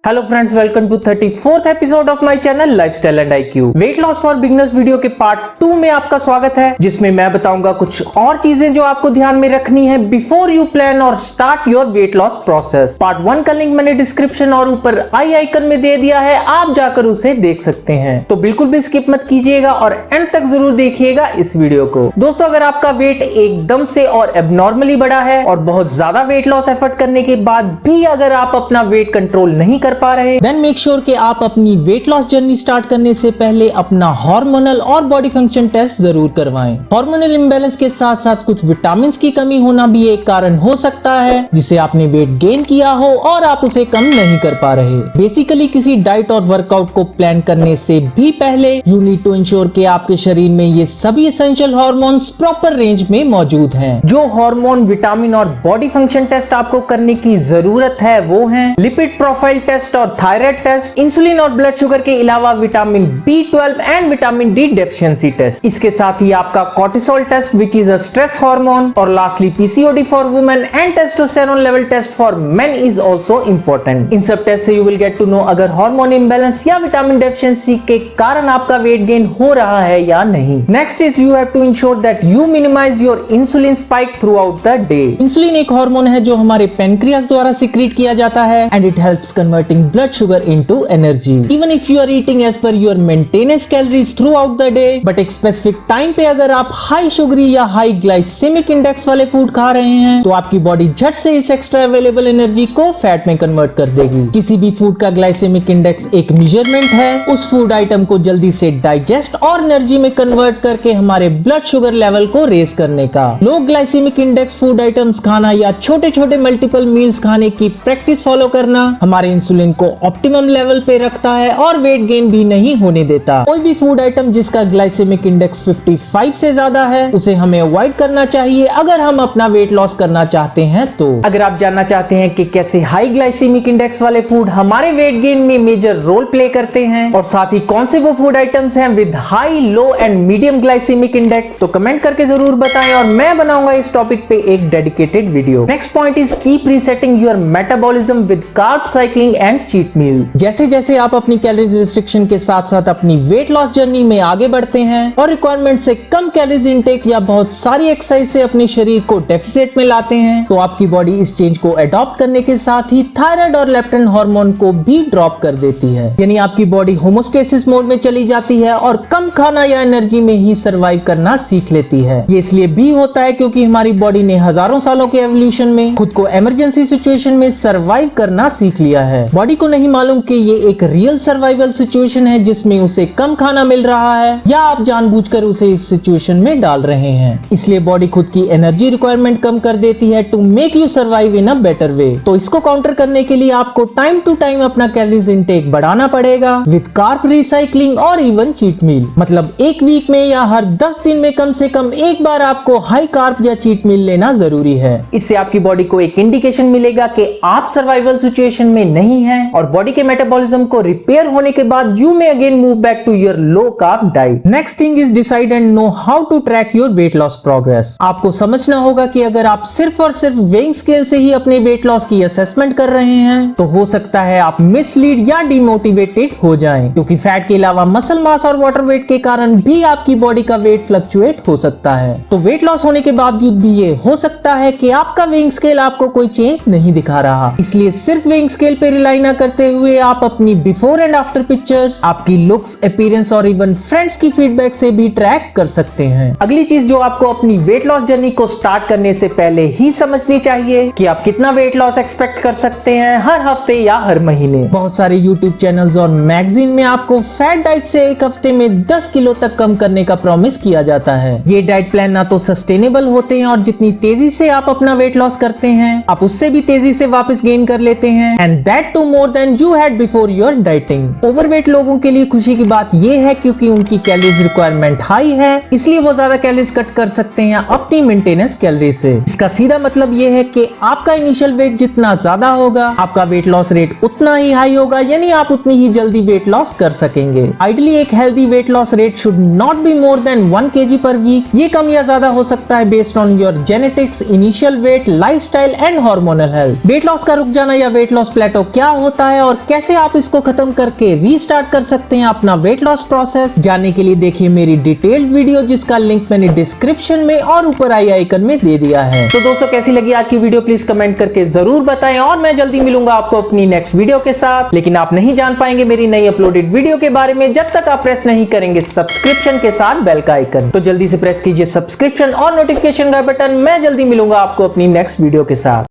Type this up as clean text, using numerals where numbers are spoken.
Hello friends, welcome to 34th episode of my channel lifestyle and IQ. Weight loss for beginners video के part 2 में आपका स्वागत है, जिसमें मैं बताऊंगा कुछ और चीजें जो आपको ध्यान में रखनी है बिफोर यू प्लान और start your weight loss process. Part 1 का लिंक मैंने डिस्क्रिप्शन और ऊपर आई आइकन में दे दिया है, आप जाकर उसे देख सकते हैं। तो बिल्कुल भी स्किप मत कीजिएगा और एंड तक जरूर देखिएगा इस वीडियो को। दोस्तों, अगर आपका वेट एकदम से और एबनॉर्मली बढ़ा है और बहुत ज्यादा वेट लॉस एफर्ट करने के बाद भी अगर आप अपना वेट कंट्रोल नहीं कर पा रहे, देन मेक श्योर कि आप अपनी वेट लॉस जर्नी स्टार्ट करने से पहले अपना हार्मोनल और बॉडी फंक्शन टेस्ट जरूर करवाएं। हार्मोनल इम्बैलेंस के साथ साथ कुछ विटामिन की कमी होना भी एक कारण हो सकता है जिसे आपने वेट गेन किया हो और आप उसे कम नहीं कर पा रहे। बेसिकली किसी डाइट और वर्कआउट को प्लान करने से भी पहले यू नीड टू इंश्योर कि आपके शरीर में ये सभी एसेंशियल हार्मोन्स प्रॉपर रेंज में मौजूद हैं। जो हार्मोन, विटामिन और बॉडी फंक्शन टेस्ट आपको करने की जरूरत है वो हैं लिपिड प्रोफाइल टेस्ट और थायराइड टेस्ट, इंसुलिन और ब्लड शुगर के अलावा vitamin B12 and vitamin D deficiency test. इसके साथ ही आपका cortisol test which is a stress hormone, और lastly PCOD for women and testosterone level test for men is also important. इन सब टेस्ट से you will get to no अगर hormone imbalance या विटामिन डेफिशिएंसी के कारण आपका वेट गेन हो रहा है या नहीं। Next is you have to ensure that you minimise your insulin spike throughout the day. Insulin एक हार्मोन है जो हमारे पेनक्रियास द्वारा सिक्रीट किया जाता है and it helps converting blood sugar into energy. Even if you are eating as per your maintenance calories throughout the day, but एक specific time पे अगर आप हाई शुगरी या हाई ग्लाइसेमिक इंडेक्स वाले फूड खा रहे हैं तो आपकी बॉडी झट से इस एक्स्ट्रा अवेलेबल एनर्जी को फैट में कन्वर्ट कर देगी। किसी भी फूड का ग्लाइसेमिक इंडेक्स एक मेजरमेंट है उस फूड आइटम को जल्दी से डाइजेस्ट और एनर्जी में कन्वर्ट करके हमारे ब्लड शुगर लेवल को रेज करने का। लो ग्लाइसेमिक इंडेक्स फूड आइटम्स खाना या छोटे छोटे मल्टीपल मील्स खाने की प्रैक्टिस फॉलो करना हमारे इंसुलिन को ऑप्टिमम लेवल पे रखता है और वेट गेन भी नहीं होने देता। कोई भी फूड आइटम जिसका ग्लाइसेमिक इंडेक्स 55 से ज्यादा है उसे हमें अवॉइड करना चाहिए अगर हम अपना वेट लॉस करना चाहते हैं। तो अगर आप जानना चाहते हैं कि कैसे हाई ग्लाइसेमिक इंडेक्स वाले फूड हमारे वेट गेन में मेजर रोल प्ले करते हैं और साथ ही कौन से वो फूड आइटम्स हैं with high, low and medium glycaemic index, तो कमेंट करके जरूर बताएं और मैं बनाऊंगा इस टॉपिक पे एक dedicated video. Next point is keep resetting your metabolism with carb cycling and cheat meals. जैसे जैसे आप अपनी कैलोरीज रिस्ट्रिक्शन के साथ साथ अपनी वेट लॉस जर्नी में आगे बढ़ते हैं और रिक्वायरमेंट से कम कैलोरीज इनटेक या बहुत सारी एक्सरसाइज से अपने शरीर को डेफिसिट में लाते हैं तो आपकी बॉडी इस चेंज को अडॉप्ट करने के साथ ही थायराइड और लेप्टिन हार्मोन को भी ड्रॉप कर देती है। यानी आपकी बॉडी होमोस्टेसिस मोड में चली जाती है और कम खाना या एनर्जी में ही सर्वाइव करना सीख लेती है। ये इसलिए भी होता है क्योंकि हमारी बॉडी ने हजारों सालों के एवोल्यूशन में खुद को इमरजेंसी सिचुएशन में सर्वाइव करना सीख लिया है। बॉडी को नहीं मालूम कि ये एक रियल सर्वाइवल सिचुएशन है जिसमें उसे कम खाना मिल रहा है या आप जानबूझकर उसे इस सिचुएशन में डाल रहे हैं। इसलिए बॉडी खुद की एनर्जी रिक्वायरमेंट कम कर देती है to make you survive in a better way. तो इसको काउंटर करने के लिए आपको टाइम टू टाइम अपना कैलोरीज इनटेक बढ़ाना पड़ेगा विद कार्ब रिसाइकलिंग और इवन चीट मील। मतलब एक वीक में या हर 10 दिन में कम से कम एक बार आपको हाई कार्ब या चीट मील लेना जरूरी है। इससे आपकी बॉडी को एक इंडिकेशन मिलेगा कि आप सर्वाइवल सिचुएशन में नहीं है और बॉडी के मेटाबॉलिज्म को रिपेयर होने के बाद you may again move back to your low carb diet. Next thing is decide and know how to track your weight loss progress. आपको समझना होगा कि अगर आप सिर्फ और सिर्फ वेइंग स्केल से ही अपने वेट लॉस की असेसमेंट कर रहे हैं तो हो सकता है आप मिसलीड या डिमोटिवेटेड हो जाएं, क्योंकि फैट के अलावा मसल मास और वाटर वेट के कारण भी आपकी बॉडी का वेट फ्लक्चुएट हो सकता है। तो वेट लॉस होने के बावजूद भी ये हो सकता है कि आपका वेइंग स्केल आपको कोई चेंज नहीं दिखा रहा। इसलिए सिर्फ वेइंग स्केल पे रिलाई ना करते हुए आप अपनी बिफोर एंड आफ्टर पिक्चर्स, आपकी लुक्स, अपीयरेंस और इवन फ्रेंड्स की फीडबैक से भी ट्रैक कर सकते हैं। अगली चीज जो आपको अपनी वेट लॉस जर्नी को स्टार्ट करने से पहले ही समझनी चाहिए कि आप कितना वेट लॉस एक्सपेक्ट कर सकते हैं हर हफ्ते या हर महीने। बहुत सारे यूट्यूब चैनल्स और मैगजीन में आपको फैट डाइट से एक हफ्ते में 10 किलो तक कम करने का प्रॉमिस किया जाता है। ये डाइट प्लान ना तो सस्टेनेबल होते हैं और जितनी तेजी से आप अपना वेट लॉस करते हैं आप उससे भी तेजी से वापस गेन कर लेते हैं, and that too more than you had before your dieting. Overweight लोगों के लिए खुशी की बात यह है क्योंकि उनकी कैलोरीज रिक्वायरमेंट हाई है, इसलिए वो ज्यादा कैलोरीज कट कर सकते हैं अपनी मेंटेनेंस कैलोरी से। इसका सीधा मतलब यह है कि आपका इनिशियल वेट जितना ज्यादा होगा आपका वेट लॉस रेट उतना ही हाई होगा, यानी आप उतनी ही जल्दी वेट लॉस कर सकेंगे। आइडली एक healthy weight loss rate should not be more than 1 kg per week. ये कम या ज्यादा हो सकता है based on your genetics, initial weight, lifestyle and hormonal health. Weight loss का रुक जाना या वेट लॉस प्लेटो क्या होता है और कैसे आप इसको खत्म करके रीस्टार्ट कर सकते हैं अपना वेट लॉस प्रोसेस। जानने के लिए देखिए मेरी डिटेल्ड वीडियो, जिसका लिंक मैंने डिस्क्रिप्शन में और ऊपर आई आइकन में दे दिया है। तो दोस्तों कैसी लगी आज की वीडियो प्लीज कमेंट करके जरूर बताएं और मैं जल्दी मिलूंगा आपको अपनी नेक्स्ट वीडियो के साथ। लेकिन आप नहीं जान पाएंगे मेरी नई अपलोडेड वीडियो के बारे में जब तक आप प्रेस नहीं करेंगे सब्सक्रिप्शन के साथ बेल का आइकन। तो जल्दी से प्रेस कीजिए सब्सक्रिप्शन और नोटिफिकेशन का बटन। मैं जल्दी मिलूंगा आपको अपनी नेक्स्ट वीडियो के साथ।